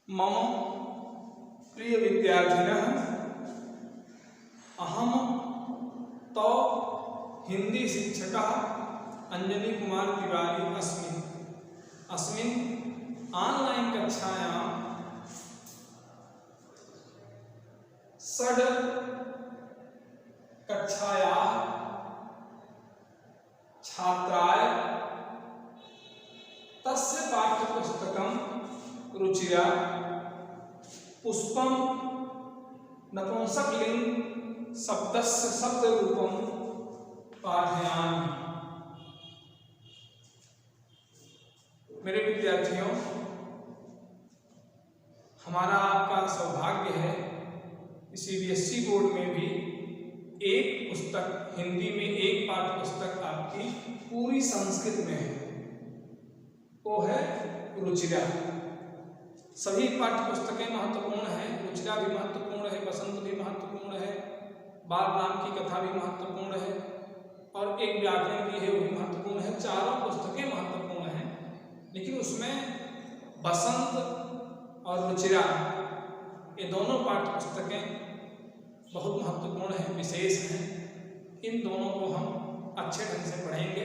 मम प्रिय विद्यार्थिनः अहम तो हिंदी शिक्षकः अंजनी कुमार तिवारी अस्मि। अस्मिन् ऑनलाइन कक्षायां षड् कक्षायाः छात्राय तस्य पाठ्यपुस्तकं रुचिरा पुष्पं नपुंसकलिंग शब्दस्य शब्दरूपं पाठयामि। मेरे विद्यार्थियों, हमारा आपका सौभाग्य है सीबीएसई बोर्ड में भी एक पुस्तक हिंदी में, एक पाठ्य पुस्तक आपकी पूरी संस्कृत में है, वो है रुचिरा। सभी पाठ्य पुस्तकें महत्वपूर्ण हैं, रुचिरा भी महत्वपूर्ण है, बसंत भी महत्वपूर्ण है, बाल राम की कथा भी महत्वपूर्ण है और एक व्याकरण भी है, वो भी महत्वपूर्ण है। चारों पुस्तकें महत्वपूर्ण हैं, लेकिन उसमें बसंत और रुचिरा ये दोनों पाठ्य पुस्तकें बहुत महत्वपूर्ण हैं, विशेष हैं। इन दोनों को हम अच्छे ढंग से पढ़ेंगे।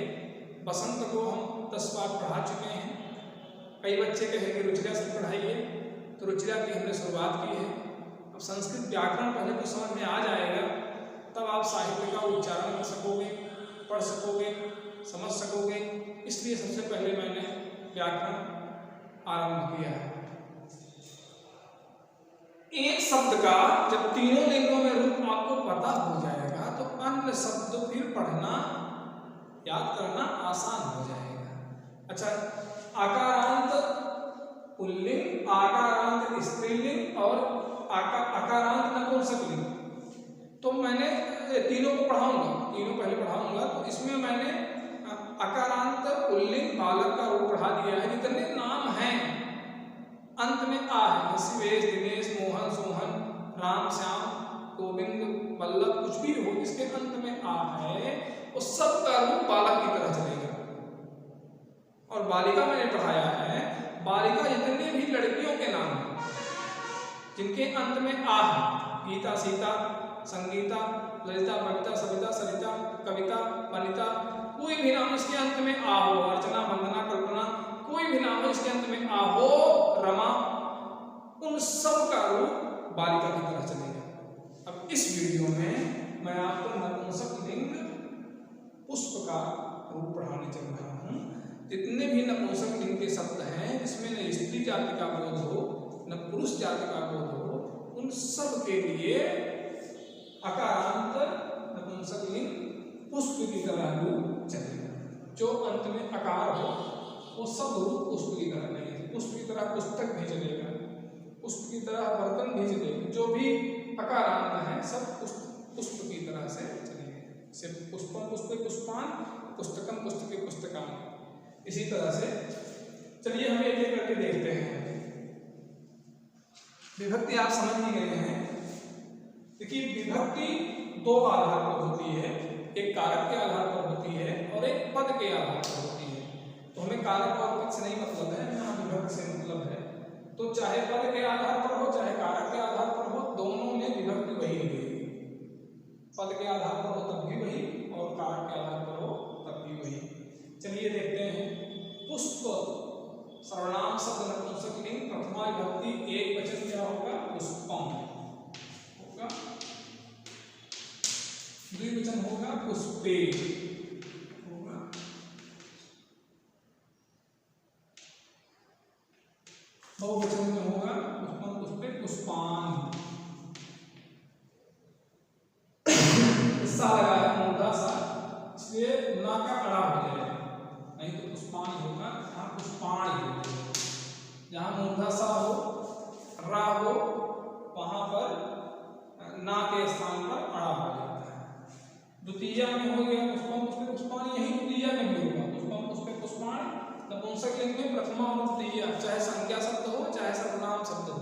बसंत को हम 10 बार पढ़ा चुके हैं। कई बच्चे कहेंगे रुचिरा से पढ़ाइए, तो रुचिरा की हमने शुरुआत की है। अब संस्कृत व्याकरण पहले तो समझ में आ जाएगा, तब आप साहित्य का उच्चारण कर सकोगे, पढ़ सकोगे, समझ सकोगे। इसलिए सबसे पहले मैंने व्याकरण आरंभ किया है। एक शब्द का जब तीनों लिंगों में रूप आपको पता हो जाएगा तो अन्य शब्द फिर पढ़ना, याद करना आसान हो जाएगा। अच्छा, आकारांत पुल्लिंग, आकारांत स्त्रीलिंग और आकारांत नपुंसकलिंग, तो मैंने तीनों को पढ़ाऊंगा, तीनों पहले पढ़ाऊंगा। तो इसमें मैंने आकारांत पुल्लिंग बालक का रूप पढ़ा दिया है। जितने नाम हैं अंत में आ है, शिवेश, दिनेश, मोहन, सोहन, राम, श्याम, गोविंद, वल्लभ, कुछ भी हो इसके अंत में आ है, उस सब का रूप बालक की तरह चलेगा। और बालिका मैंने पढ़ाया है, बालिका जितने भी लड़कियों के नाम हैं जिनके अंत में आ है, गीता, सीता, संगीता, ललिता, बबिता, सविता, सरिता, कविता, वनिता, कोई भी नाम इसके अंत में आ हो, अर्चना, वंदना, कल्पना, कोई भी नाम इसके अंत में आ हो, रमा, उन सब का रूप बालिका की तरह चलेगा। अब इस वीडियो में मैं आपको नपुंसकलिंग पुष्प का रूप पढ़ाने चल रहा हूँ। जितने भी नपुंसकलिंग के शब्द हैं जिसमें न स्त्री जाति का बोध हो न पुरुष जाति का बोध हो, उन सब के लिए अकारांत नपुंसकलिंग पुष्प की तरह रूप चलेगा। जो अंत में अकार हो वो सब रूप पुष्प की तरह नहीं है। पुष्प की तरह पुस्तक भी चलेगा, पुष्प की तरह बर्तन भी चलेगा। जो भी अकारांत है सब पुष्प की तरह से चलेगा। सिर्फ पुष्पम पुष्पे पुष्पान, पुस्तकम पुस्तके पुस्तकान, इसी तरह से। चलिए हम एक एक करके देखते हैं। विभक्ति आप समझ ही गए हैं। देखिए, विभक्ति दो आधार पर होती है, एक कारक के आधार पर होती है और एक पद के आधार पर होती है। तो हमें कारक और पद से नहीं मतलब है, यहाँ विभक्ति से मतलब है। तो चाहे पद के आधार पर हो चाहे कारक के आधार पर हो, दोनों में विभक्ति वही लगेगी। पद के आधार पर हो तब भी वही और कारक के आधार पर हो तब भी वही। चलिए देखते हैं। पुष्प सर्वनाम शब्द नपुंसकलिंग, प्रथमा विभक्ति एक वचन क्या होगा? पुष्पम होगा। द्विवचन होगा पुष्पे होगा। बहुवचन में होगा पुष्पम पुष्पे पुष्पान। सा लगाया मोटा सा, इसलिए ना का अड़ा हो जाएगा, नहीं तो पुष्पान होगा, यहाँ पुष्पाण होगा। जहाँ मूर्धा सा हो, रा हो, वहां पर ना के स्थान पर अड़ा हो जाता है। द्वितीया में हो गया पुष्पम पुष्पे पुष्पान, यही द्वितीया में भी होगा पुष्पम पुष्पे पुष्पान। नपुंसकलिंग में प्रथमा और द्वितीया, चाहे संज्ञा शब्द हो चाहे सर्वनाम शब्द हो,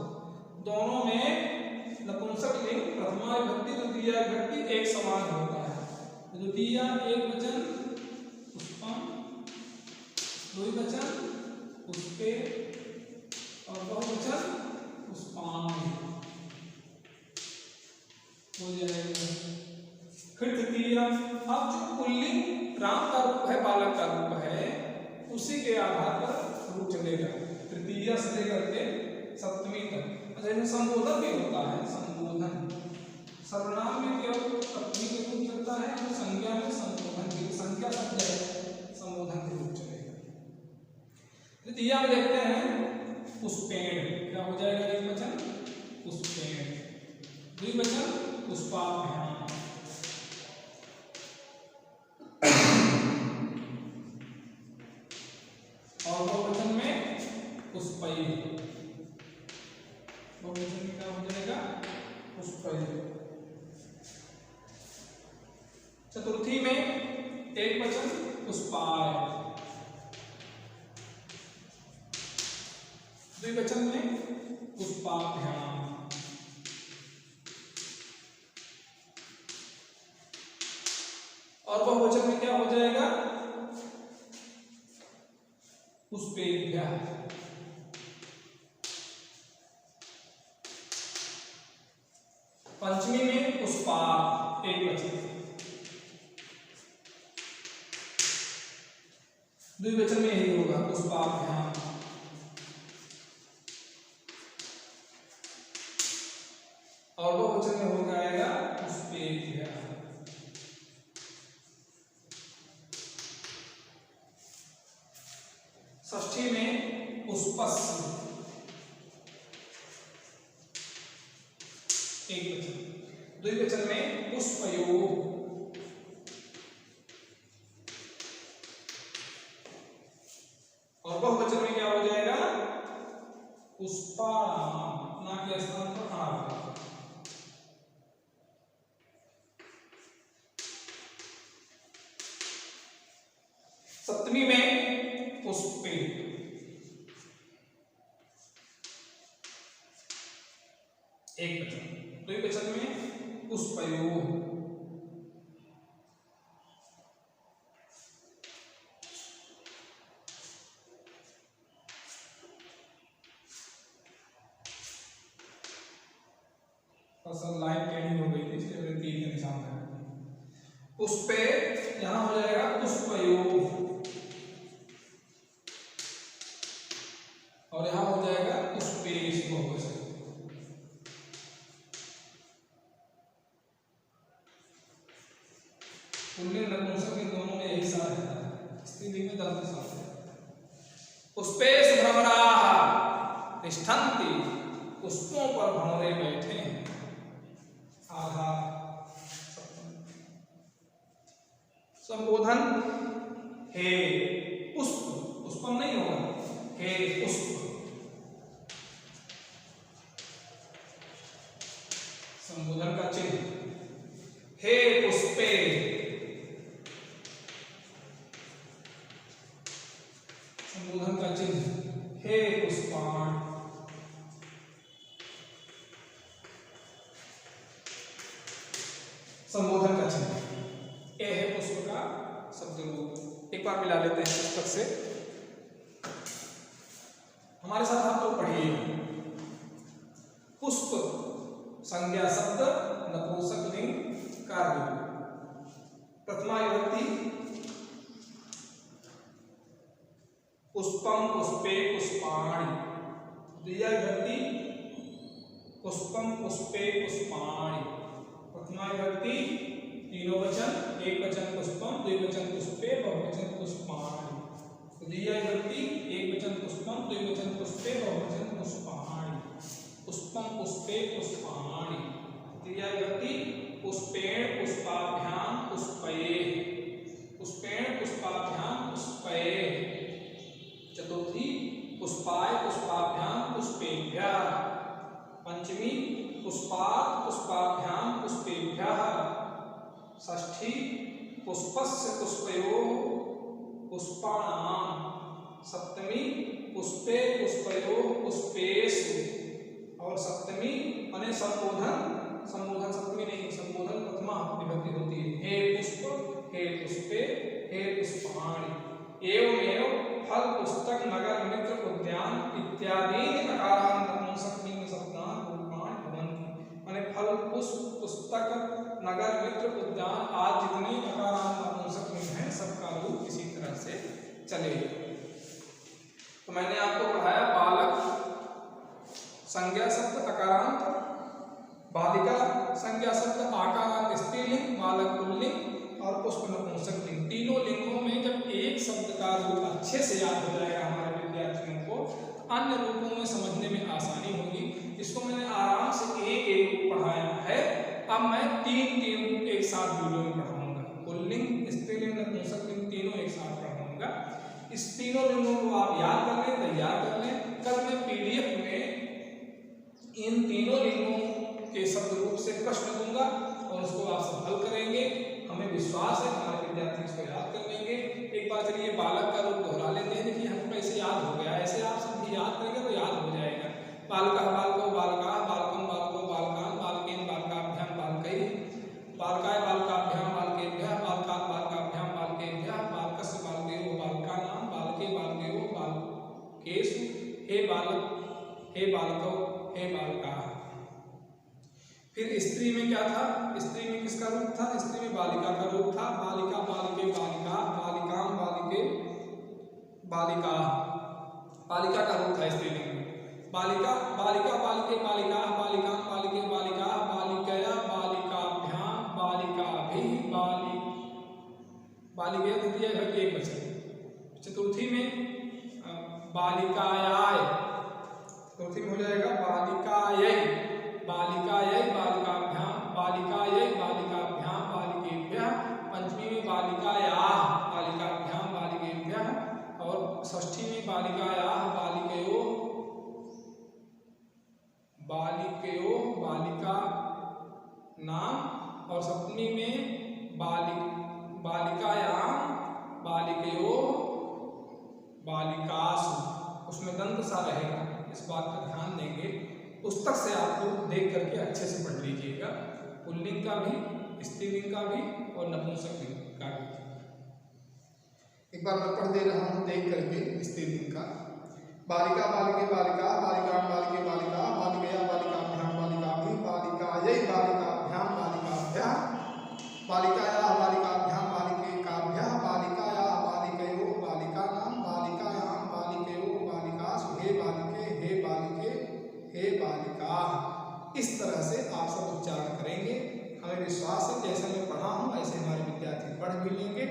दोनों में नपुंसकलिंग प्रथमा विभक्ति द्वितीया विभक्ति एक समान होता है। द्वितीया एक वचन पुष्पम, द्विवचन पुष्पे और बहुवचन अब जो पुल्लिंग राम का रूप है, बालक का रूप है, उसी के आधार पर रूप चलेगा, तृतीया से लेकर के सप्तमी तक। जैसे संबोधन भी होता है, संबोधन सर्वनाम में केवल सप्तमी के रूप चलता है और संज्ञा में संबोधन की, संज्ञा शब्द है, संबोधन के रूप चलेगा। तृतीया में देखते हैं पुष्पेण, क्या हो जाएगा एक वचन पुष्पेण, द्विवचन पुष्पाभ्याम, और बहुवचन में पुष्पैः, बहुवचन में क्या हो जाएगा पुष्पैः। चतुर्थी में एक वचन पुष्पाय, द्विवचन में पुष्पाभ्याम, और बहुवचन में क्या हो जाएगा पुष्पेभ्यः। पंचमी में पुष्पा, एक वचन, द्विवचन में ही होगा पुष्पाभ्याम, और बहुवचन में हो जाएगा पुष्पेभ्यः। षष्ठी में पुष्पस्य, एक वचन, द्विवचन में पुष्पयोः, और बहुवचन में क्या हो जाएगा पुष्पाणाम, ना के स्थान पर आ। सप्तमी में पुष्पे, एक वचन, द्विवचन में पुष्पयोः, फसल लाइन टेढ़ी हो गई थी इसलिए तीर के निशान है। पुष्पे यहां हो जाएगा पुष्पयोः, और यहां हो जाएगा पुष्पेश, बहुवचन। पुल्लिंग नपुंसक इन दोनों में यही सार है, स्त्रीलिंग में दंत सार है। पुष्पेश भ्रमराः तिष्ठन्ति, पुष्पों पर भंवरे बैठे हैं, आधार। संबोधन हे पुष्प, पुष्पम नहीं होगा, हे पुष्प, संबोधन का चिन्ह, हे पुष्पे, संबोधन का चिन्ह, हे पुष्पाण, संबोधन का चिन्ह। ए है पुष्प का शब्द रूप। एक बार मिला लेते हैं पुस्तक से, हमारे साथ आप लोग पढ़िए। पुष्प संज्ञा शब्द, नपुंसक लिंग, कार्य। प्रथमा विभक्ति पुष्पम पुष्पे पुष्पाणि, द्वितीया विभक्ति पुष्पम पुष्पे पुष्पाणि, प्रथमा विभक्ति तीनों वचन, एक वचन पुष्पम, द्विवचन पुष्पे, बहुवचन पुष्पाणि। तृतीया विभक्ति एक वचन पुष्पम, द्विवचन पुष्पे, बहुवचन पुष्पाणि। पुष्पम पुष्पे पुष्पाणि। तृतीया विभक्ति पुष्पेण पुष्पाभ्याम पुष्पैः, पुष्पेण पुष्पाभ्याम पुष्पैः। चतुर्थी पुष्पाय पुष्पाभ्याम पुष्पेभ्यः। पंचमी पुष्पात् पुष्पाभ्याम पुष्पेभ्यः। षष्ठी पुष्पस्य पुष्पयोः पुष्पाणाम्। सप्तमी पुष्पे पुष्पयोः पुष्पेषु। और सप्तमी माने संबोधन, संबोधन सप्तमी नहीं, संबोधन प्रथमा विभक्ति होती है। हे पुष्प, हे पुष्पे, हे पुष्पाणि। एवमेव फल पुस्तक नगर मित्र उद्यान इत्यादि नकारांत नपुंसक लिंग शब्दान् रूपाणि भवन्ति। माने फल पुष्प पुस्तक नगर मित्र उद्यान आज जितने नकारांत चलेगा। तो मैंने आपको पढ़ाया बालक संज्ञा शब्द अकारांत, बालिका संज्ञा शब्द आकारांत स्त्रीलिंग, बालक पुल्लिंग और पुष्प नपुंसक लिंग। तीनों लिंगों में जब एक शब्द का रूप अच्छे से याद हो जाएगा हमारे विद्यार्थियों को, अन्य रूपों में समझने में आसानी होगी। इसको मैंने आराम से एक एक पढ़ाया है। अब मैं तीन रूप एक साथ वीडियो में पढ़ाऊंगा। पुल्लिंग, स्त्रीलिंग, नपुंसक लिंग तीनों एक साथ पढ़ाऊंगा। इस तीनों लिंगों को आप याद कर लें, तैयार कर लें। कल मैं PDF में इन तीनों लिंगों के शब्द रूप से प्रश्न दूंगा और उसको आप सब हल करेंगे। हमें विश्वास है हमारे विद्यार्थी इसको याद कर लेंगे। एक बार चलिए बालक का रूप दोहरा लेते हैं। देखिए हमको ऐसे याद हो गया, ऐसे आप सब भी याद करेंगे तो याद हो जाएगा। बालका बालको बालका, बालकम बालको बालकान, बालकेन बालकाभ्याम बालकै, बालकाय बालकाभ्याम बालकेभ्यः, बालकात् बालकाभ्याम बालकेभ्यः, बालकस्य बालकयोः बालकानां, बालके बालकयोः बालकेषु, हे बालक हे बालकौ हे बालकाः। फिर स्त्री में क्या था? स्त्री में किसका रूप था? स्त्री में बालिका का रूप था। बालिका बालिके बालिका, बालिकाम बालिके बालिका, बालिका का रूप था स्त्री में। बालिका बालिका बालिके बालिका, बालिकाम बालिके बालिका, बालिकया बालिकाभ्याम बालिकाभिः, बालिके द्वितीय विभक्ति एक वचन। चतुर्थी में बालिकायाय, चतुर्थी में हो जाएगा बालिकायै, बालिकायै बालिकाभ्याम, बालिकायै बालिकाभ्याम बालिकेभ्यः। पंचमी में बालिकायाः बालिकाभ्याम बालिकेभ्यः और षष्ठी में बालिकायाः बालिकयोः बालिका नाम और सप्तमी में बालिकायाम बालिकयोः बालिकासु। उसमें दंत सा रहेगा, इस बात का ध्यान देंगे। पुस्तक से आपको देख करके अच्छे से पढ़ लीजिएगा, पुल्लिंग का भी, स्त्रीलिंग का भी और नपुंसक लिंग का भी। एक बार मैं पढ़ दे रहा हूँ देख करके स्त्रीलिंग का। बालिका बालिके बालिका, बालिकाम बालिके बालिका, बालिकया बालिकाभ्याम बालिकाभिः, बालिकायै बालिकाभ्याम बालिकाभ्यः, बालिकायाः बालिकाभ्याम बालिकेभ्यः, बालिकायाः बालिकयोः बालिकानां, बालिकायां बालिकयोः बालिकासु, हे बालिके हे बालिके हे बालिका। इस तरह से आप सब उच्चारण करेंगे। हमें विश्वास है जैसे मैं पढ़ा हूँ ऐसे हमारे विद्यार्थी पढ़ भी लेंगे,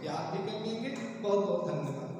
याद भी कर लेंगे। बहुत बहुत धन्यवाद।